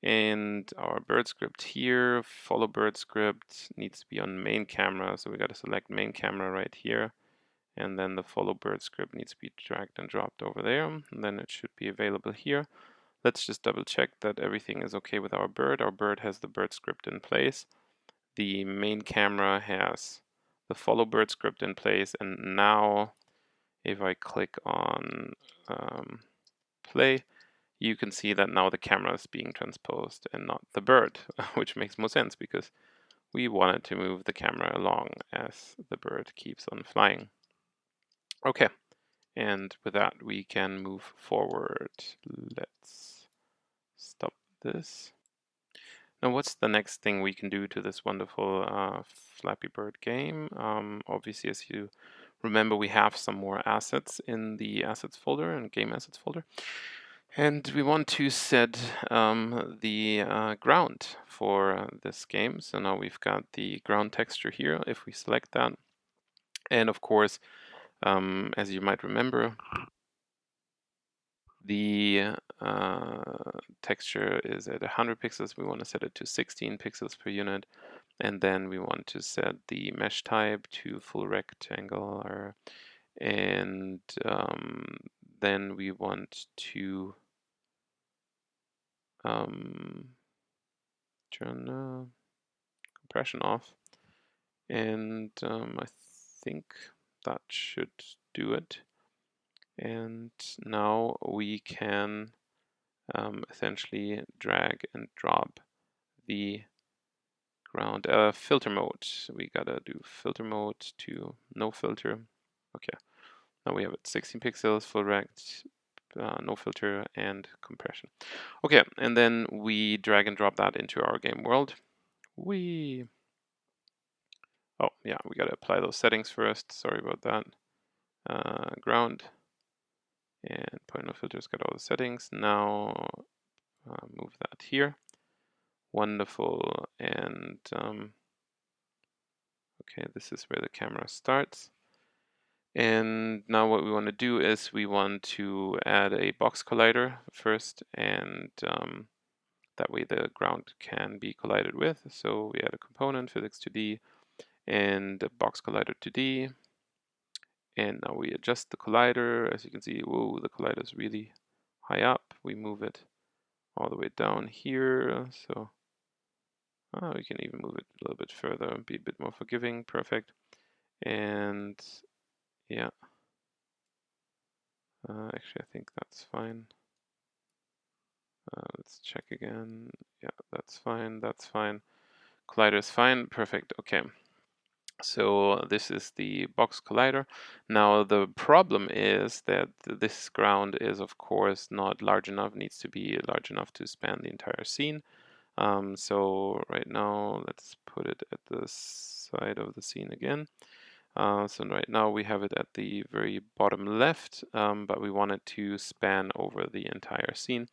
And our bird script here, follow bird script, needs to be on main camera. So we got to select main camera right here. And then the follow bird script needs to be dragged and dropped over there. And then it should be available here. Let's just double check that everything is okay with our bird. Our bird has the bird script in place. The main camera has the follow bird script in place. And now if I click on play, you can see that now the camera is being transposed and not the bird, which makes more sense because we wanted to move the camera along as the bird keeps on flying. Okay, and with that we can move forward. Let's stop this. Now what's the next thing we can do to this wonderful Flappy Bird game? Obviously, as you remember, we have some more assets in the assets folder and game assets folder. And we want to set the ground for this game. So now we've got the ground texture here, if we select that. And of course, as you might remember, the texture is at 100 pixels. We want to set it to 16 pixels per unit. And then we want to set the mesh type to full rectangle. And then we want to turn compression off, and I think that should do it. And now we can essentially drag and drop the ground. Filter mode, we gotta do filter mode to no filter. Okay, now we have it 16 pixels, full rect, no filter, and compression. Okay, and then we drag and drop that into our game world. Oh yeah, we gotta apply those settings first. Sorry about that. Ground and point no filters, got all the settings. Now move that here. Wonderful. And okay, this is where the camera starts. And now what we want to do is we want to add a box collider first, and that way the ground can be collided with. So we add a component, physics2d, and a box collider 2d. And now we adjust the collider. As you can see, whoa, the collider is really high up. We move it all the way down here. So we can even move it a little bit further and be a bit more forgiving. Perfect. And yeah, actually, I think that's fine. Let's check again. Yeah, that's fine. That's fine. collider is fine. Perfect. Okay. So this is the box collider. Now the problem is that this ground is of course not large enough, needs to be large enough to span the entire scene. So right now let's put it at the side of the scene again. So right now we have it at the very bottom left, but we want it to span over the entire scene.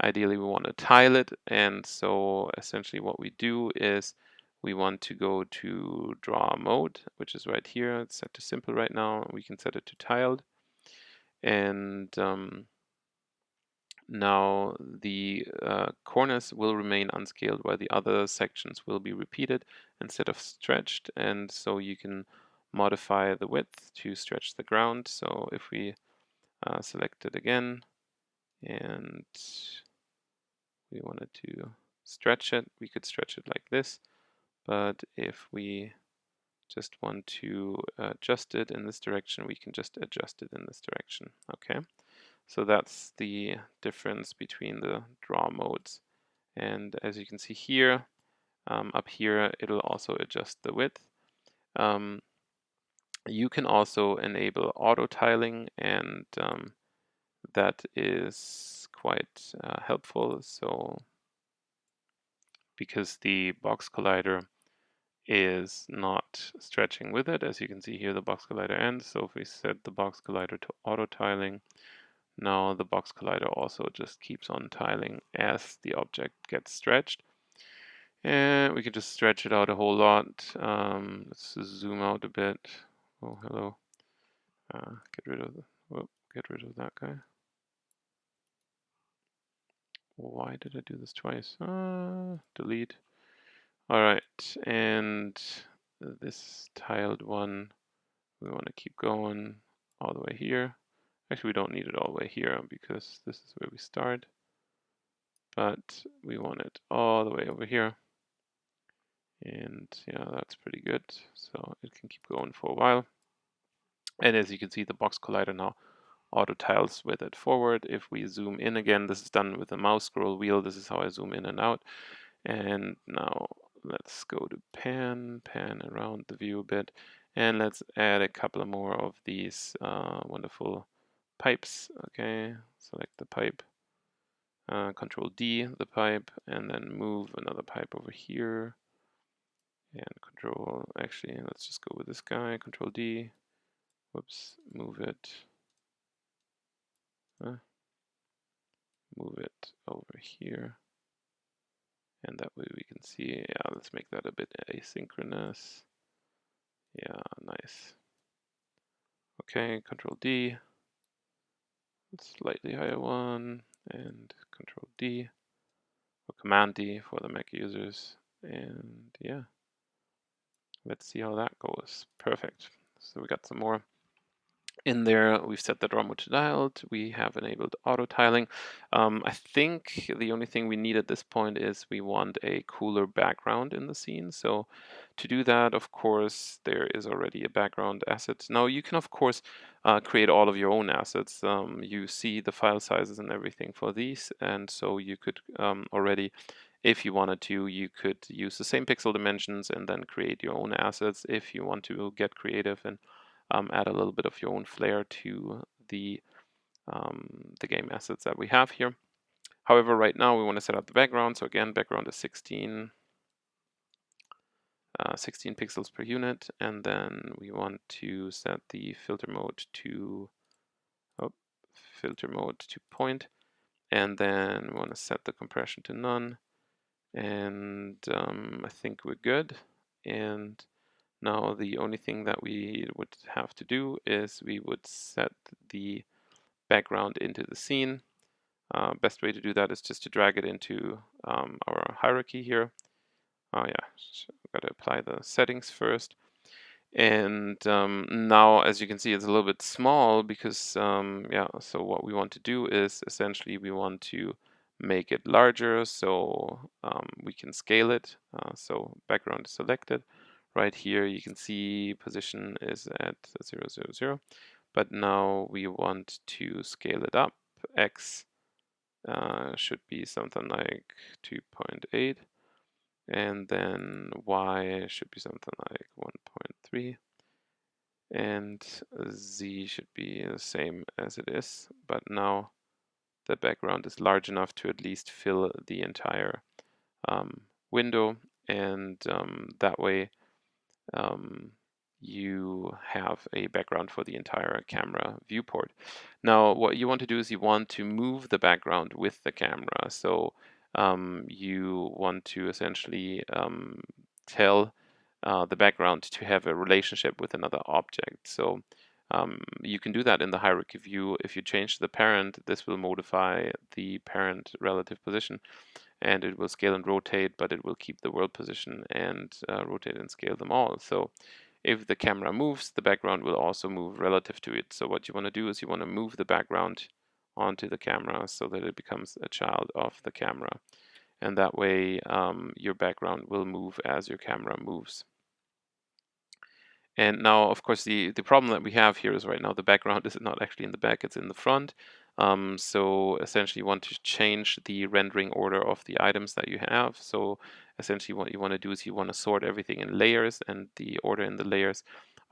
Ideally we want to tile it, and so essentially what we do is we want to go to draw mode, which is right here. It's set to simple right now. We can set it to tiled, and now the corners will remain unscaled while the other sections will be repeated instead of stretched, and so you can modify the width to stretch the ground. So if we select it again and we wanted to stretch it, we could stretch it like this, but if we just want to adjust it in this direction, we can just adjust it in this direction. Okay. So that's the difference between the draw modes. And as you can see here, up here, it'll also adjust the width. You can also enable auto tiling, and that is quite helpful. So because the box collider is not stretching with it, as you can see here, the box collider ends. So if we set the box collider to auto tiling, now the box collider also just keeps on tiling as the object gets stretched. And we can just stretch it out a whole lot. Let's zoom out a bit. Oh, hello. Get rid of that guy. Why did I do this twice? Delete. All right, and this tiled one, we want to keep going all the way here. Actually, we don't need it all the way here because this is where we start, but we want it all the way over here. And yeah, that's pretty good. So it can keep going for a while. And as you can see, the box collider now auto tiles with it forward. If we zoom in again, this is done with the mouse scroll wheel. This is how I zoom in and out. And now let's go to pan around the view a bit. And let's add a couple more of these wonderful pipes. Okay, select the pipe. Control D, the pipe, and then move another pipe over here. And actually, let's just go with this guy, Control D. Whoops, move it over here. And that way we can see, yeah, let's make that a bit asynchronous. Yeah, nice. Okay, Control D, slightly higher one, and Control D, or Command D for the Mac users. And yeah, let's see how that goes. Perfect. So we got some more in there. We've set the draw mode to tiled. We have enabled auto tiling. I think the only thing we need at this point is we want a cooler background in the scene. So to do that, of course, there is already a background asset. Now you can, of course, create all of your own assets. You see the file sizes and everything for these, and so you could already, if you wanted to, you could use the same pixel dimensions and then create your own assets if you want to get creative and add a little bit of your own flair to the game assets that we have here. However, right now we want to set up the background. So again, background is 16 pixels per unit, and then we want to set the filter mode to point, and then we want to set the compression to none, and I think we're good. And now the only thing that we would have to do is we would set the background into the scene. Best way to do that is just to drag it into our hierarchy here. Oh yeah, I've got to apply the settings first. And now, as you can see, it's a little bit small because, yeah, so what we want to do is essentially we want to make it larger so we can scale it. So background is selected. Right here, you can see position is at 0, 0, 0. But now we want to scale it up. X should be something like 2.8. and then y should be something like 1.3, and z should be the same as it is, but now the background is large enough to at least fill the entire window, and that way um, you have a background for the entire camera viewport. Now, what you want to do is you want to move the background with the camera. So you want to essentially tell the background to have a relationship with another object. So you can do that in the hierarchy view. If you change the parent, this will modify the parent relative position, and it will scale and rotate, but it will keep the world position and rotate and scale them all. So if the camera moves, the background will also move relative to it. So what you want to do is you want to move the background onto the camera so that it becomes a child of the camera. And that way your background will move as your camera moves. And now, of course, the problem that we have here is right now the background is not actually in the back, it's in the front. So essentially you want to change the rendering order of the items that you have. So essentially what you want to do is you want to sort everything in layers, and the order in the layers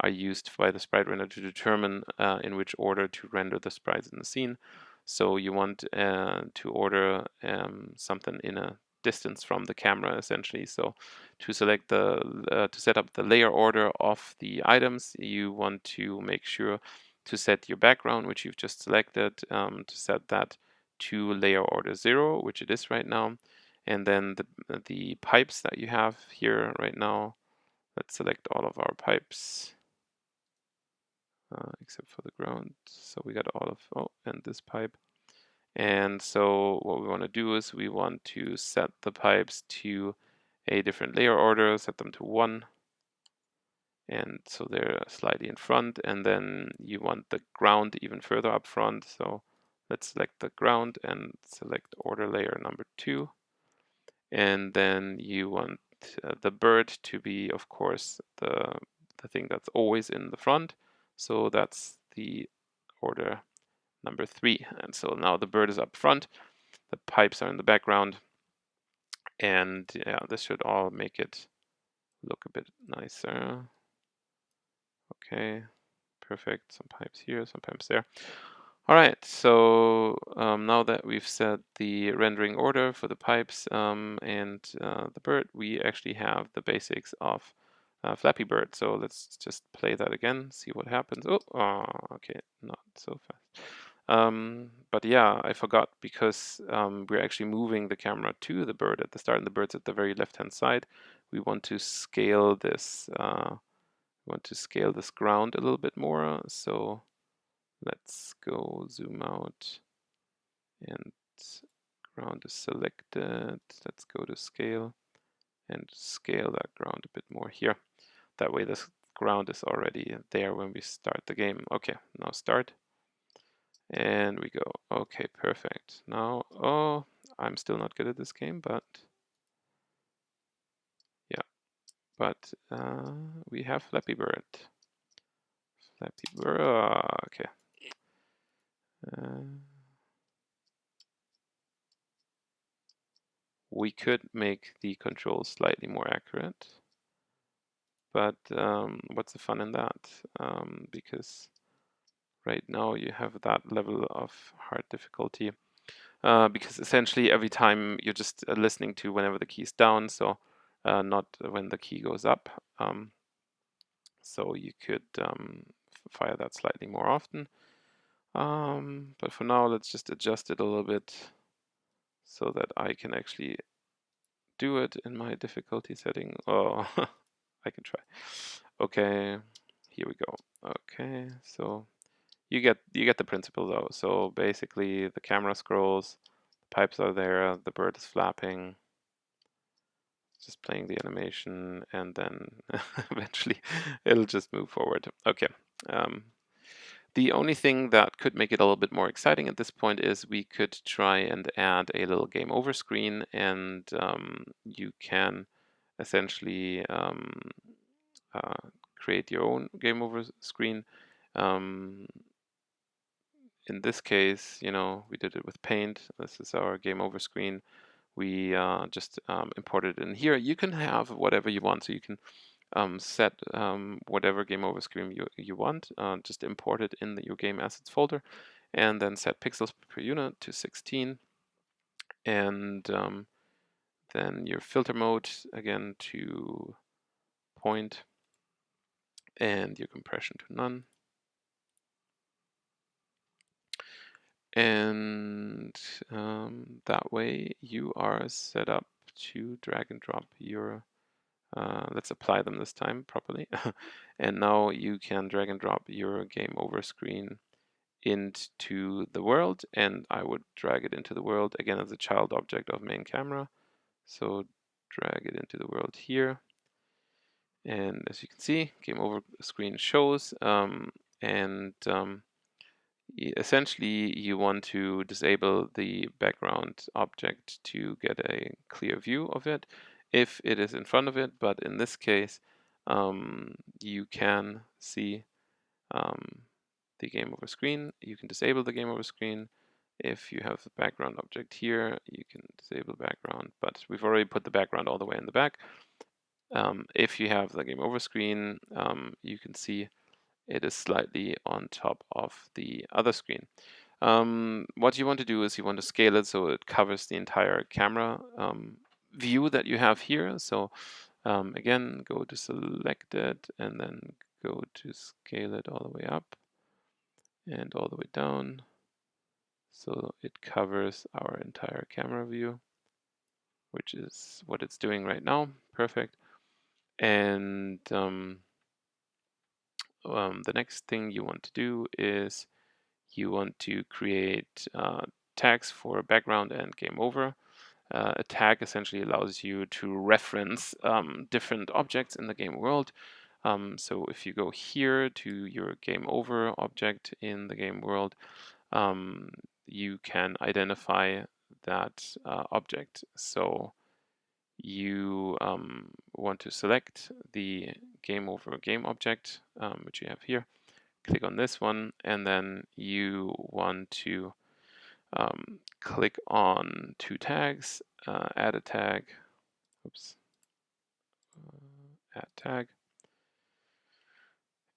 are used by the sprite render to determine in which order to render the sprites in the scene. So you want to order something in a distance from the camera, essentially. So to select to set up the layer order of the items, you want to make sure to set your background, which you've just selected, to set that to layer order 0, which it is right now. And then the pipes that you have here right now, let's select all of our pipes except for the ground. So we got all of, and this pipe. And so what we want to do is we want to set the pipes to a different layer order, set them to 1. And so they're slightly in front, and then you want the ground even further up front. So let's select the ground and select order layer number 2. And then you want the bird to be, of course, the thing that's always in the front. So that's the order number 3. And so now the bird is up front, the pipes are in the background, and yeah, this should all make it look a bit nicer. Okay, perfect. Some pipes here, some pipes there. All right, so now that we've set the rendering order for the pipes and the bird, we actually have the basics of Flappy Bird. So let's just play that again, see what happens. Oh, okay, not so fast. But yeah, I forgot because we're actually moving the camera to the bird at the start, and the bird's at the very left-hand side. We want to scale this. Ground a little bit more. So let's go zoom out, and ground is selected. Let's go to scale and scale that ground a bit more here. That way this ground is already there when we start the game. Okay, now start. And we go. Okay, perfect. Now, I'm still not good at this game, but yeah. But we have Flappy Bird. Flappy Bird. Okay. We could make the controls slightly more accurate, but what's the fun in that? Because right now you have that level of hard difficulty, because essentially every time you're just listening to whenever the key is down, so not when the key goes up. So you could fire that slightly more often. But for now, let's just adjust it a little bit so that I can actually do it in my difficulty setting. Oh, I can try. Okay, here we go. Okay, so you get the principle though. So basically, the camera scrolls, the pipes are there, the bird is flapping, just playing the animation, and then eventually it'll just move forward. Okay. The only thing that could make it a little bit more exciting at this point is we could try and add a little game over screen, and you can essentially create your own game over screen. In this case, we did it with Paint. This is our game over screen. we just import it in here. You can have whatever you want, so you can set whatever game over screen you want, just import it in your game assets folder, and then set pixels per unit to 16, and then your filter mode again to point, and your compression to none. And that way you are set up to drag and drop your, let's apply them this time properly. And now you can drag and drop your game over screen into the world, and I would drag it into the world again as a child object of main camera. So drag it into the world here. And as you can see, game over screen shows, and essentially you want to disable the background object to get a clear view of it if it is in front of it, but in this case you can see the game over screen. You can disable the game over screen. If you have the background object here, you can disable background, but we've already put the background all the way in the back. If you have the game over screen, you can see it is slightly on top of the other screen. What you want to do is you want to scale it so it covers the entire camera view that you have here. So again, go to selected and then go to scale it all the way up and all the way down. So it covers our entire camera view, which is what it's doing right now. Perfect. And the next thing you want to do is you want to create tags for background and game over. A tag essentially allows you to reference different objects in the game world. So if you go here to your game over object in the game world, you can identify that object. So you want to select the game over game object, which you have here. Click on this one, and then you want to click on two tags, add a tag, oops, add tag,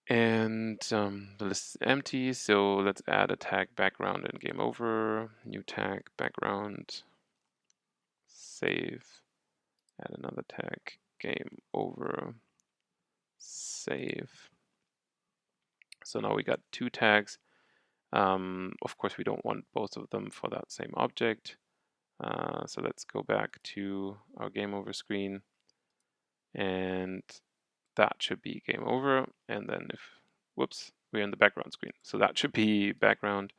and the list is empty, so let's add a tag background and game over, new tag background, save, add another tag, game over, save. So now we got two tags. Of course, we don't want both of them for that same object. So let's go back to our game over screen, and that should be game over. And then if, whoops, we're in the background screen. So that should be background.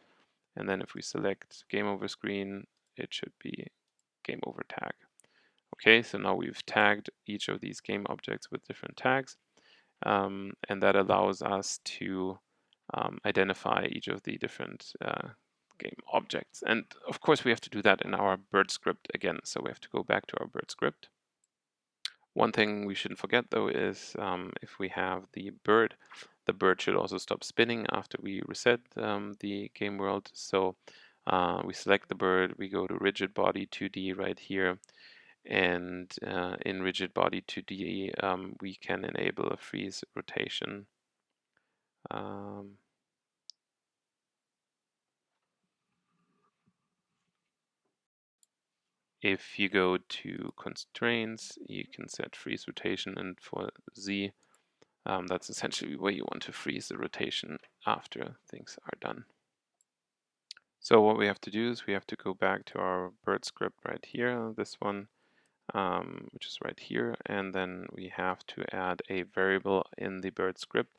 And then if we select game over screen, it should be game over tag. Okay, so now we've tagged each of these game objects with different tags. And that allows us to identify each of the different game objects. And of course, we have to do that in our bird script again. So we have to go back to our bird script. One thing we shouldn't forget though is if we have the bird should also stop spinning after we reset the game world. So we select the bird, we go to Rigidbody 2D right here, and in Rigidbody 2D we can enable a freeze rotation. If you go to constraints, you can set freeze rotation, and for Z, that's essentially where you want to freeze the rotation after things are done. So what we have to do is we have to go back to our bird script right here, this one, which is right here, and then we have to add a variable in the bird script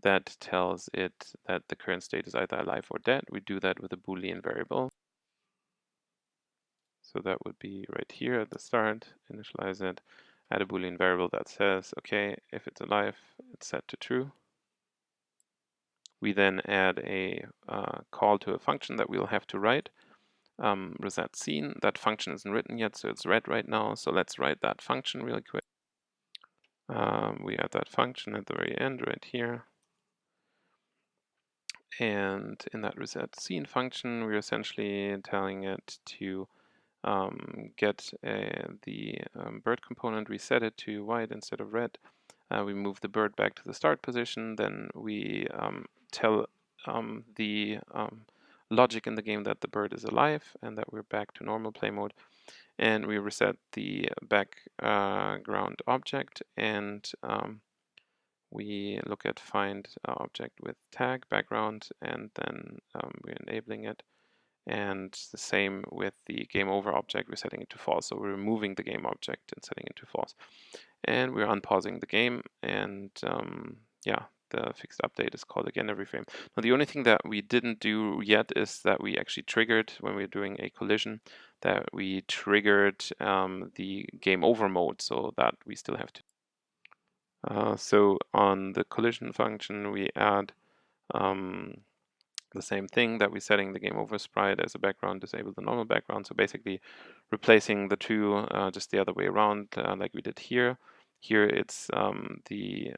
that tells it that the current state is either alive or dead. We do that with a Boolean variable. So that would be right here at the start, initialize it, add a Boolean variable that says, okay, if it's alive, it's set to true. We then add a call to a function that we'll have to write, reset scene. That function isn't written yet, so it's red right now. So let's write that function really quick. We add that function at the very end right here. And in that reset scene function, we're essentially telling it to get the bird component, we set it to white instead of red. We move the bird back to the start position. Then we tell the logic in the game that the bird is alive and that we're back to normal play mode. And we reset the background object, and we look at find object with tag background, and then we're enabling it. And the same with the game over object, we're setting it to false. So we're removing the game object and setting it to false. And we're unpausing the game, and yeah, the fixed update is called again every frame. Now the only thing that we didn't do yet is that we actually triggered, when we were doing a collision, that we triggered the game over mode, so that we still have to. So on the collision function, we add the same thing, that we're setting the game over sprite as a background, disable the normal background. So basically replacing the two just the other way around, like we did here. Here it's the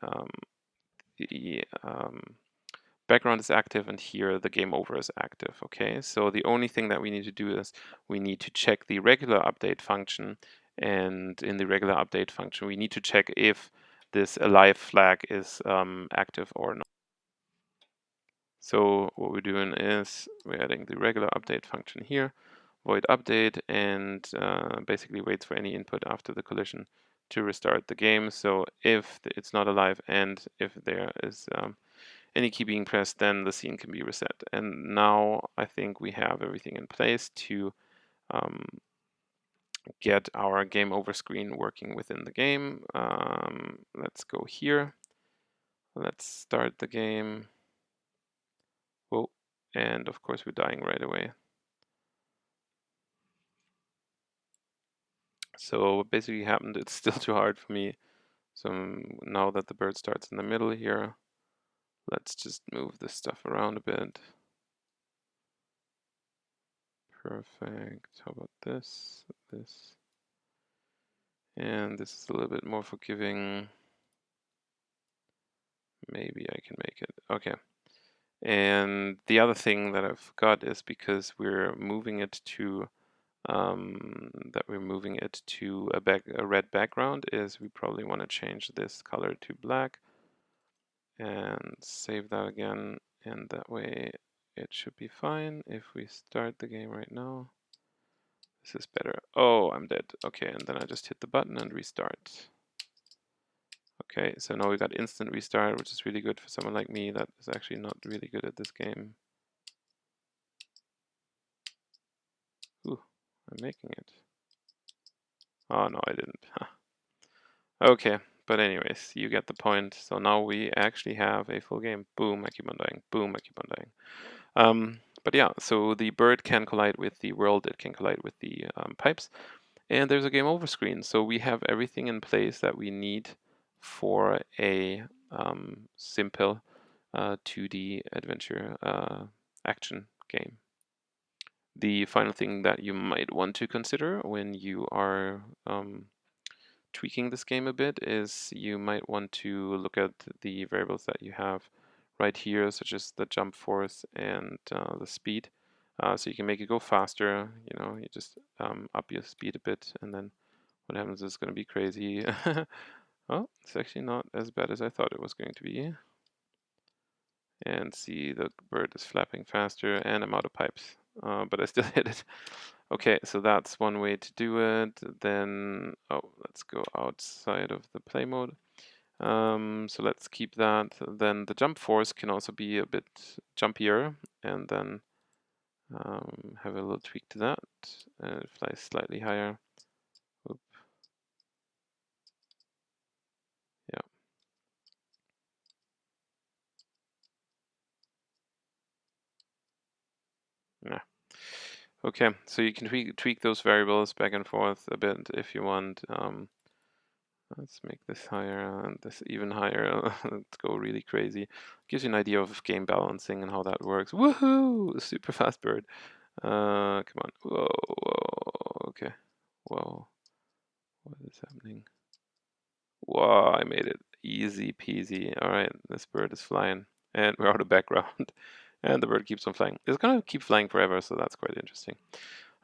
background is active, and here the game over is active. Okay, so the only thing that we need to do is we need to check the regular update function, and in the regular update function we need to check if this alive flag is active or not. So what we're doing is we're adding the regular update function here, void update, and basically waits for any input after the collision to restart the game. So if it's not alive and if there is any key being pressed, then the scene can be reset. And now I think we have everything in place to get our game over screen working within the game. Let's go here. Let's start the game. Whoa. And of course we're dying right away. So what basically happened, it's still too hard for me. So now that the bird starts in the middle here, let's just move this stuff around a bit. Perfect. How about this? This. And this is a little bit more forgiving. Maybe I can make it. Okay. And the other thing that I forgot is, because we're moving it to a red background, is we probably want to change this color to black and save that again, and that way it should be fine. If we start the game right now, this is better. Oh, I'm dead. Okay, and then I just hit the button and restart. Okay, so now we got instant restart, which is really good for someone like me that is actually not really good at this game. Ooh, I'm making it. Oh no, I didn't. Okay, but anyways, you get the point. So now we actually have a full game. Boom, I keep on dying. Boom, I keep on dying. But yeah, so the bird can collide with the world, it can collide with the pipes, and there's a game over screen. So we have everything in place that we need for a simple 2D adventure action game. The final thing that you might want to consider when you are tweaking this game a bit is you might want to look at the variables that you have right here, such as the jump force and the speed. So you can make it go faster, you just up your speed a bit, and then what happens is going to be crazy. Oh, it's actually not as bad as I thought it was going to be. And see, the bird is flapping faster, and I'm out of pipes, but I still hit it. Okay, so that's one way to do it. Then, let's go outside of the play mode. So let's keep that. Then the jump force can also be a bit jumpier, and then have a little tweak to that. It flies slightly higher. Oop. Yeah. Nah. Okay, so you can tweak those variables back and forth a bit if you want. Let's make this higher and this even higher. Let's go really crazy. Gives you an idea of game balancing and how that works. Woohoo! Super fast bird. Come on. Whoa, whoa. Okay. Whoa. What is happening? Whoa, I made it. Easy peasy. Alright, this bird is flying. And we're out of background. And the bird keeps on flying. It's gonna keep flying forever, so that's quite interesting.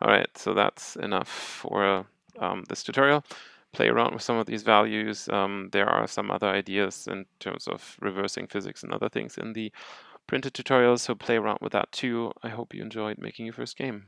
Alright, so that's enough for this tutorial. Play around with some of these values. There are some other ideas in terms of reversing physics and other things in the printed tutorials, so play around with that too. I hope you enjoyed making your first game.